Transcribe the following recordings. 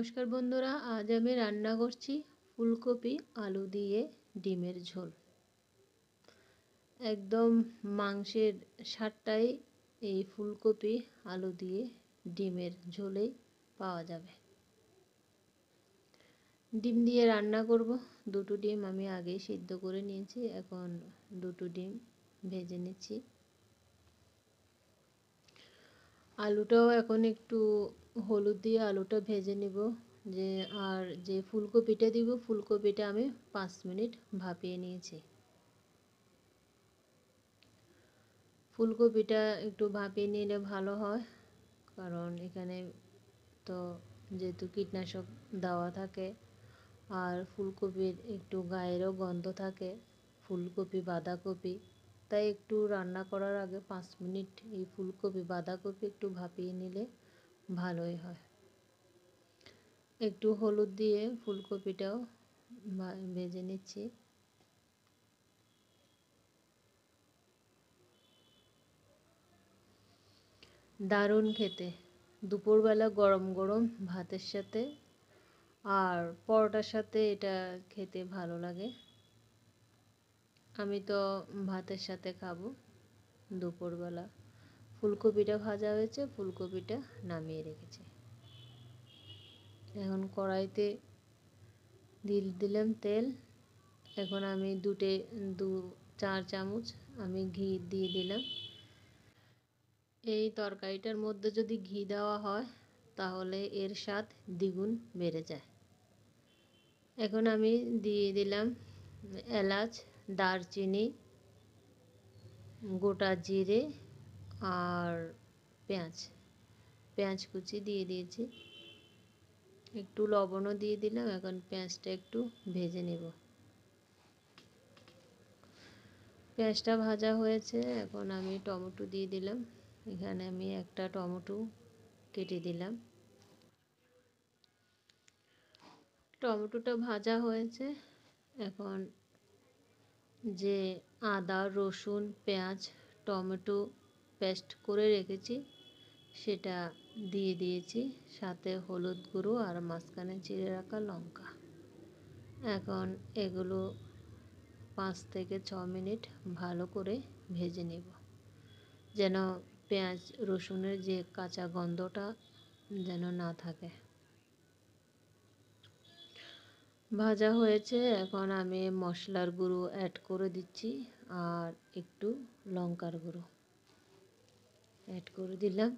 নমস্কার বন্ধুরা, আজ আমি রান্না করছি ফুলকপি আলু দিয়ে ডিমের ঝোল। একদম মাংসের স্বাদটাই এই ফুলকপি আলু দিয়ে ডিমের ঝোলেই পাওয়া যাবে। ডিম দিয়ে রান্না করব। দুটো ডিম আমি আগেই সিদ্ধ করে নিয়েছি, এখন দুটো ডিম ভেজে নিচ্ছি। আলুটাও এখন একটু হলুদ দিয়ে আলুটা ভেজে নেব। আর যে ফুলকপিটা দিব, ফুলকপিটা আমি 5 মিনিট ভাপিয়ে নিয়েছি। ফুলকপিটা একটু ভাপিয়ে নিলে ভালো হয়, কারণ এখানে তো যেহেতু কীটনাশক দেওয়া থাকে আর ফুলকপির একটু গায়েরও গন্ধ থাকে, ফুলকপি বাঁধাকপি, তাই একটু রান্না করার আগে 5 মিনিট এই ফুলকপি বাঁধাকপি একটু ভাপিয়ে নিলে ভালোই হয়। একটু হলুদ দিয়ে ফুলকপিটাও ভেজে নিচ্ছি। দারুণ খেতে, দুপুরবেলা গরম গরম ভাতের সাথে আর পরোটার সাথে এটা খেতে ভালো লাগে। আমি তো ভাতের সাথে খাবো। দুপুরবেলা ফুলকপিটা ভাজা হয়েছে, ফুলকপিটা নামিয়ে রেখেছি। এখন কড়াইতে দিলাম তেল। এখন আমি 4 চামচ আমি ঘি দিয়ে দিলাম। এই তরকারিটার মধ্যে যদি ঘি দেওয়া হয় তাহলে এর স্বাদ দ্বিগুণ বেড়ে যায়। এখন আমি দিয়ে দিলাম এলাচ, দারচিনি, গোটা জিরে আর পেঁয়াজ কুচি দিয়ে দিয়েছি। একটু লবণও দিয়ে দিলাম। এখন পেঁয়াজটা একটু ভেজে নেব। পেঁয়াজটা ভাজা হয়েছে, এখন আমি টমেটো দিয়ে দিলাম। এখানে আমি একটা টমেটো কেটে দিলাম। টমেটোটা ভাজা হয়েছে, এখন যে আদা রসুন পেঁয়াজ টমেটো পেস্ট করে রেখেছি সেটা দিয়ে দিয়েছি, সাথে হলুদ গুঁড়ো আর মাঝখানে চিড়ে রাখা লঙ্কা। এখন এগুলো 5 থেকে 6 মিনিট ভালো করে ভেজে নেব, যেন পেঁয়াজ রসুনের যে কাঁচা গন্ধটা যেন না থাকে। ভাজা হয়েছে, এখন আমি মশলার গুঁড়ো অ্যাড করে দিচ্ছি আর একটু লঙ্কার গুঁড়ো অ্যাড করে দিলাম।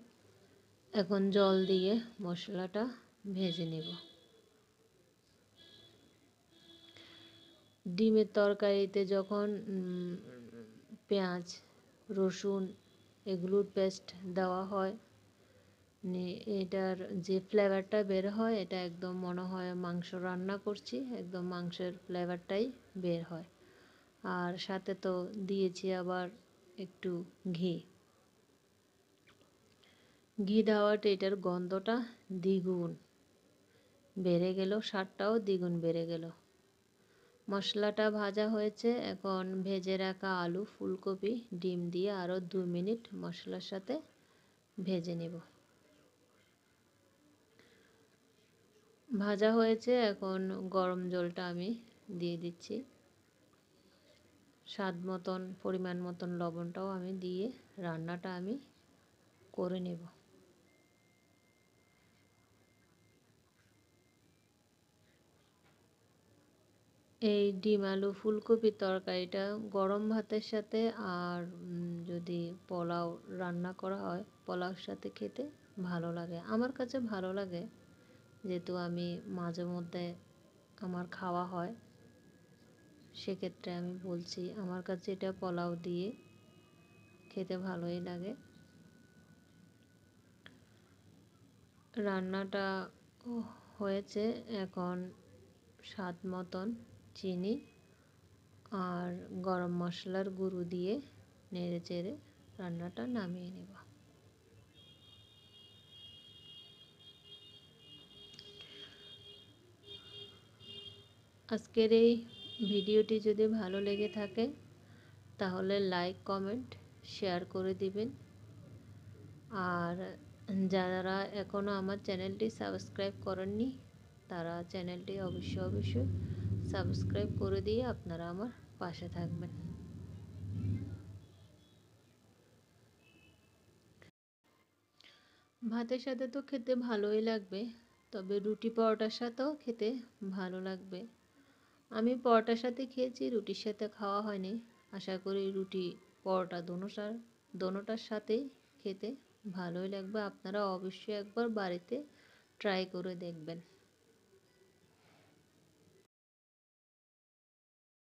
এখন জল দিয়ে মশলাটা ভেজে নেব। ডিমের তরকারিতে যখন পেঁয়াজ রসুন এগুলোর পেস্ট দেওয়া হয়, এটার যে ফ্লেভারটা বের হয়, এটা একদম মনে হয় মাংস রান্না করছি, একদম মাংসের ফ্লেভারটাই বের হয়। আর সাথে তো দিয়েছি আবার একটু ঘি দেওয়াতে এটার গন্ধটা দ্বিগুণ বেড়ে গেল, স্বাদটাও দ্বিগুণ বেড়ে গেল। মশলাটা ভাজা হয়েছে, এখন ভেজে রাখা আলু ফুলকপি ডিম দিয়ে আরও 2 মিনিট মশলার সাথে ভেজে নেব। ভাজা হয়েছে, এখন গরম জলটা আমি দিয়ে দিচ্ছি। স্বাদ মতন পরিমাণ মতন লবণটাও আমি দিয়ে রান্নাটা আমি করে নেব। এই ডিম আলু ফুলকপির তরকারিটা গরম ভাতের সাথে আর যদি পোলাও রান্না করা হয় পোলাওর সাথে খেতে ভালো লাগে। আমার কাছে ভালো লাগে, যেহেতু আমি মাঝে মধ্যে আমার খাওয়া হয়, সেক্ষেত্রে আমি বলছি আমার কাছে এটা পোলাও দিয়ে খেতে ভালোই লাগে। রান্নাটা হয়েছে, এখন স্বাদ মতন চিনি আর গরম মশলার গুঁড়ো দিয়ে নেড়ে চেড়ে রান্নাটা নামিয়ে নেব। আজকের এই ভিডিওটি যদি ভালো লেগে থাকে তাহলে লাইক কমেন্ট শেয়ার করে দিবেন। আর যারা এখনও আমার চ্যানেলটি সাবস্ক্রাইব করেননি তারা চ্যানেলটি অবশ্যই সাবস্ক্রাইব করে দিয়ে আপনারা আমার পাশে থাকবেন। ভাতের সাথে তো খেতে ভালোই লাগবে, তবে রুটি পরোটার সাথেও খেতে ভালো লাগবে। আমি পরোটার সাথে খেয়েছি, রুটির সাথে খাওয়া হয়নি। আশা করি রুটি পরোটা দোনোটার সাথেই খেতে ভালোই লাগবে। আপনারা অবশ্যই একবার বাড়িতে ট্রাই করে দেখবেন।